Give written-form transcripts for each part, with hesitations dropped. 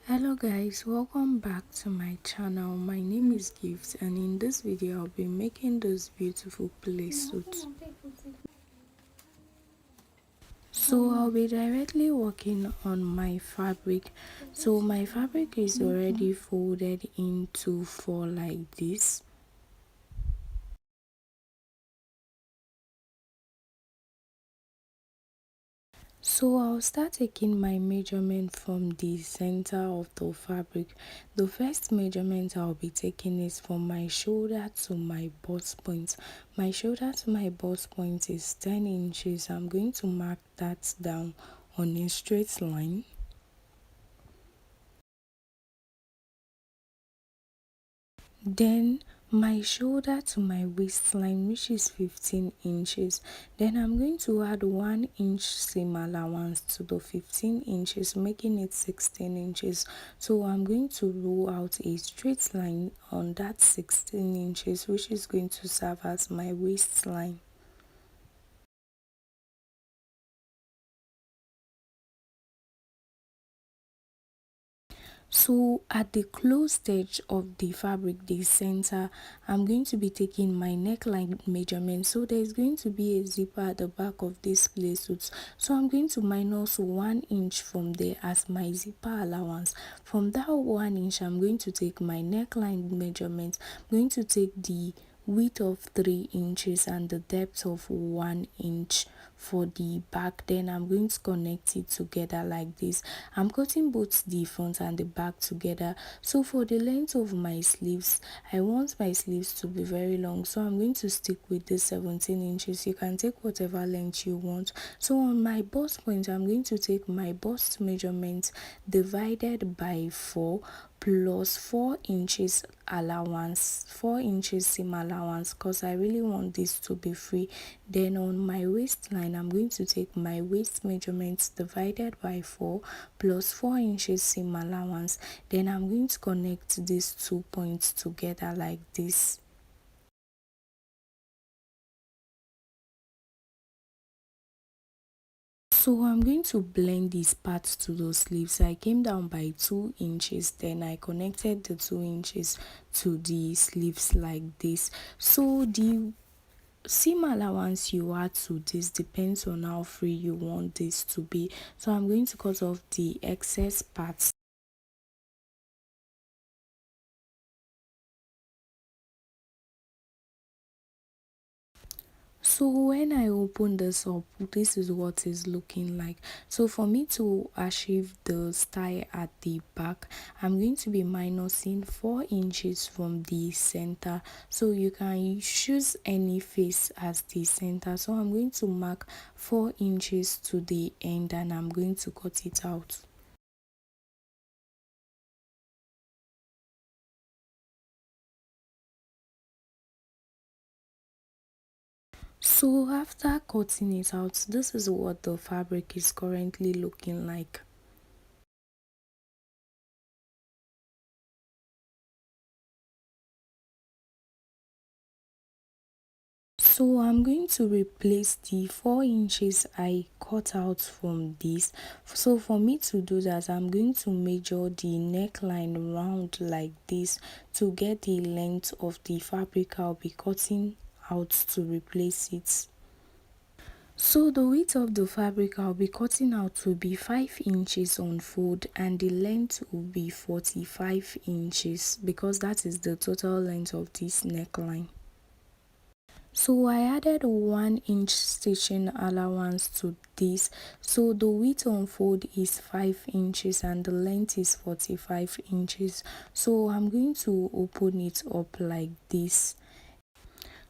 Hello guys, welcome back to my channel. My name is Gift, and in this video I'll be making this beautiful play suit. So I'll be directly working on my fabric. So my fabric is already folded into four like this. So I'll start taking my measurement from the center of the fabric. The first measurement I'll be taking is from my shoulder to my bust point. My shoulder to my bust point is 10 inches. I'm going to mark that down on a straight line. Then my shoulder to my waistline, which is 15 inches. Then I'm going to add 1 inch seam allowance to the 15 inches, making it 16 inches. So I'm going to roll out a straight line on that 16 inches, which is going to serve as my waistline. So at the closed edge of the fabric, the center, I'm going to be taking my neckline measurement. So there's going to be a zipper at the back of this play suit. So I'm going to minus 1 inch from there as my zipper allowance. From that 1 inch, I'm going to take my neckline measurement. I'm going to take the width of 3 inches and the depth of 1 inch for the back. Then I'm going to connect it together like this. I'm cutting both the front and the back together. So for the length of my sleeves, I want my sleeves to be very long, so I'm going to stick with this 17 inches. You can take whatever length you want. So on my bust point, I'm going to take my bust measurement divided by 4 plus 4 inches allowance, 4 inches seam allowance, because I really want this to be free. Then on my waistline, I'm going to take my waist measurements divided by 4 plus 4 inches seam allowance. Then I'm going to connect these 2 points together like this. So I'm going to blend these parts to those sleeves. I came down by 2 inches, then I connected the 2 inches to the sleeves like this. So the seam allowance you add to this depends on how free you want this to be. So I'm going to cut off the excess parts. So when I open this up, this is what it's looking like. So for me to achieve the style at the back, I'm going to be minusing 4 inches from the center. So you can choose any face as the center. So I'm going to mark 4 inches to the end and I'm going to cut it out. So after cutting it out, this is what the fabric is currently looking like. So I'm going to replace the 4 inches I cut out from this. So for me to do that, I'm going to measure the neckline round like this to get the length of the fabric I'll be cutting out to replace it. So the width of the fabric I'll be cutting out will be 5 inches on fold and the length will be 45 inches because that is the total length of this neckline. So I added 1 inch stitching allowance to this. So the width on fold is 5 inches and the length is 45 inches. So I'm going to open it up like this.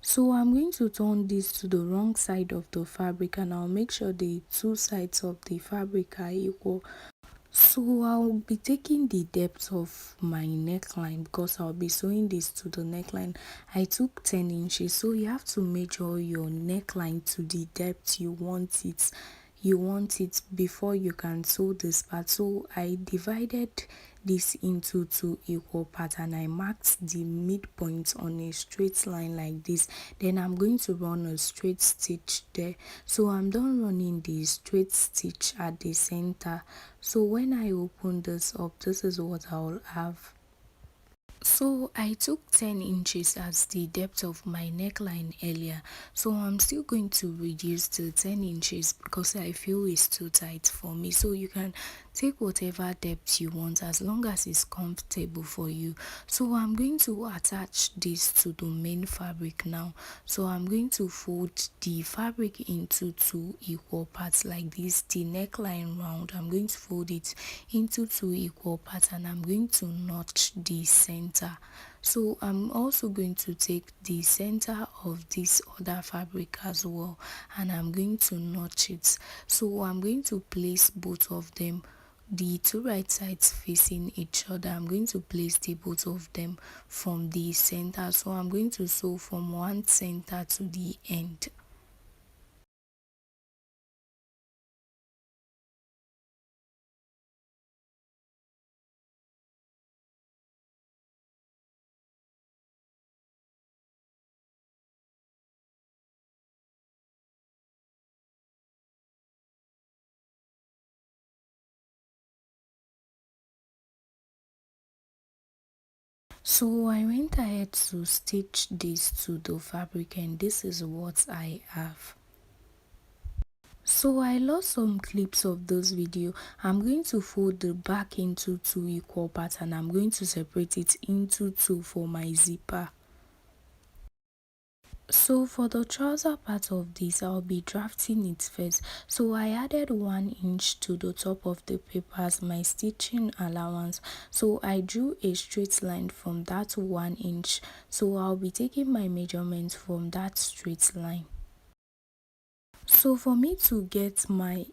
So I'm going to turn this to the wrong side of the fabric and I'll make sure the two sides of the fabric are equal. So I'll be taking the depth of my neckline because I'll be sewing this to the neckline. I took 10 inches, so you have to measure your neckline to the depth you want it before you can sew this part. So I divided this into two equal parts, and I marked the midpoint on a straight line like this. Then I'm going to run a straight stitch there. So I'm done running the straight stitch at the center. So when I open this up, this is what I'll have. So I took 10 inches as the depth of my neckline earlier, so I'm still going to reduce to 10 inches because I feel it's too tight for me. So you can take whatever depth you want as long as it's comfortable for you. So I'm going to attach this to the main fabric now. So I'm going to fold the fabric into two equal parts like this. The neckline round, I'm going to fold it into two equal parts, and I'm going to notch the center. So I'm also going to take the center of this other fabric as well, and I'm going to notch it. So I'm going to place both of them, the two right sides facing each other. I'm going to place the both of them from the center. So I'm going to sew from one center to the end. So I went ahead to stitch this to the fabric, and this is what I have. So I lost some clips of this video. I'm going to fold the back into two equal parts, and I'm going to separate it into two for my zipper. So for the trouser part of this, I'll be drafting it first. So I added 1 inch to the top of the paper as my stitching allowance. So I drew a straight line from that 1 inch. So I'll be taking my measurements from that straight line. So for me to get my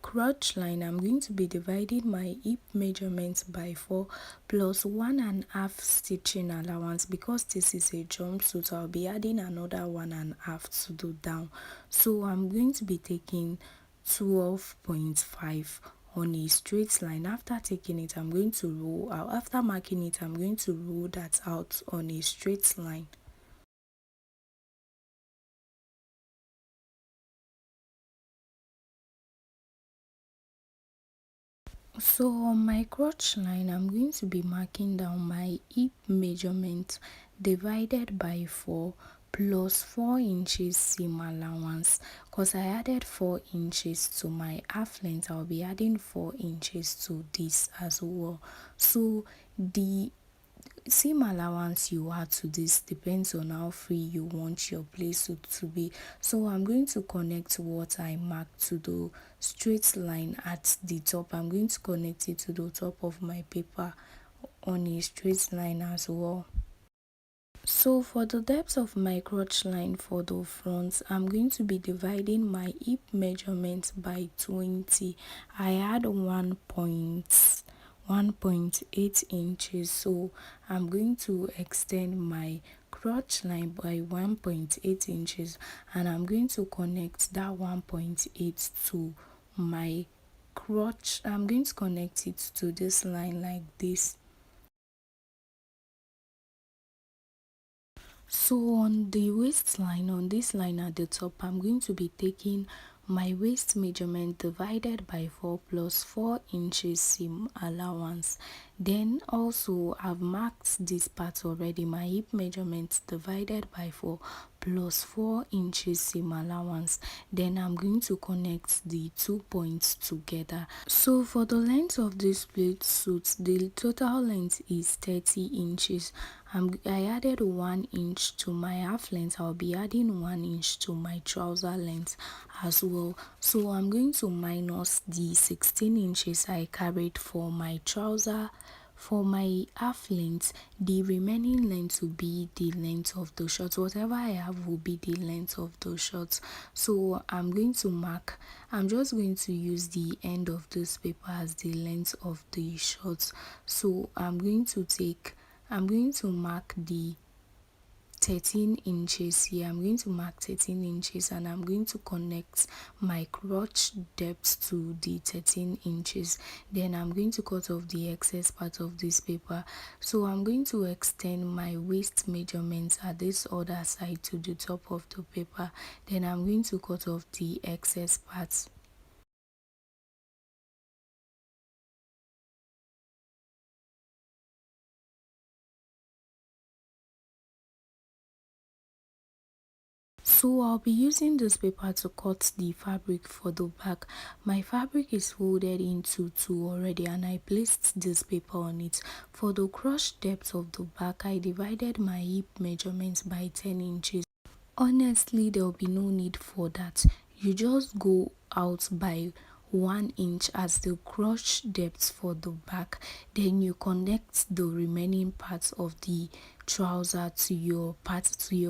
crotch line, I'm going to be dividing my hip measurements by 4 plus 1.5 stitching allowance. Because this is a jumpsuit, I'll be adding another 1.5 to do down. So I'm going to be taking 12.5 on a straight line. After taking it, I'm going to roll out. After marking it, I'm going to roll that out on a straight line. So on my crotch line, I'm going to be marking down my hip measurement divided by 4 plus 4 inches seam allowance. Because I added 4 inches to my half length, I'll be adding 4 inches to this as well. So the seam allowance you add to this depends on how free you want your playsuit to be. So I'm going to connect what I marked to the straight line at the top. I'm going to connect it to the top of my paper on a straight line as well. So for the depth of my crotch line for the front, I'm going to be dividing my hip measurement by 20. I had 1.8 inches, so I'm going to extend my crotch line by 1.8 inches, and I'm going to connect that 1.8 to my crotch. I'm going to connect it to this line like this. So on the waistline, on this line at the top, I'm going to be taking my waist measurement divided by 4 plus 4 inches seam allowance. Then also I've marked this part already, my hip measurement divided by 4 plus 4 inches seam allowance. Then I'm going to connect the 2 points together. So for the length of this plate suit, the total length is 30 inches. I added 1 inch to my half length. I'll be adding 1 inch to my trouser length as well. So I'm going to minus the 16 inches I carried for my trouser. For my half length, the remaining length will be the length of the shorts. Whatever I have will be the length of the shorts. So I'm going to mark, I'm just going to use the end of this paper as the length of the shorts. So I'm going to mark the 13 inches here. I'm going to mark 13 inches and I'm going to connect my crotch depth to the 13 inches. Then I'm going to cut off the excess part of this paper. So I'm going to extend my waist measurements at this other side to the top of the paper. Then I'm going to cut off the excess parts. So I'll be using this paper to cut the fabric for the back. My fabric is folded into two already and I placed this paper on it. For the crotch depth of the back, I divided my hip measurements by 10 inches. Honestly, there will be no need for that. You just go out by 1 inch as the crotch depth for the back, then you connect the remaining parts of the trouser to your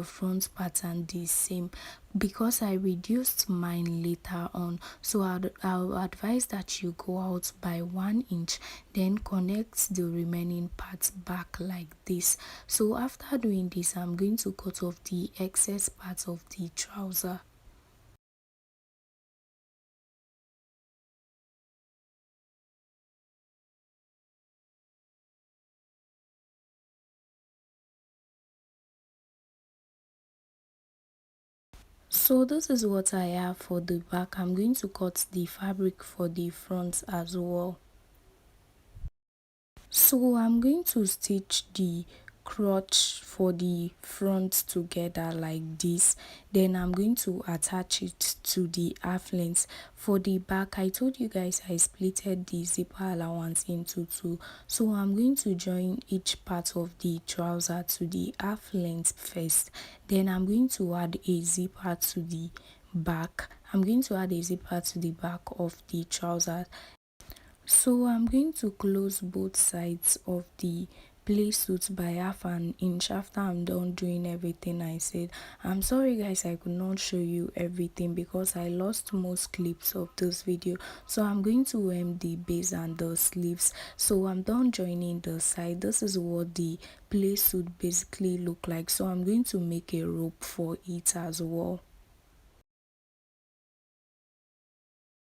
front part, and the same because I reduced mine later on. So I'll advise that you go out by 1 inch, then connect the remaining parts back like this. So after doing this, I'm going to cut off the excess parts of the trouser. So this is what I have for the back. I'm going to cut the fabric for the front as well. So I'm going to stitch the crotch for the front together like this. Then I'm going to attach it to the half length. For the back, I told you guys I splitted the zipper allowance into two. So I'm going to join each part of the trouser to the half length first. Then I'm going to add a zipper to the back. I'm going to add a zipper to the back of the trouser. So I'm going to close both sides of the playsuit by half an inch after I'm done doing everything I said. I'm sorry guys, I could not show you everything because I lost most clips of this video. So I'm going to hem the base and the sleeves. So I'm done joining the side. This is what the playsuit basically look like. So I'm going to make a rope for it as well.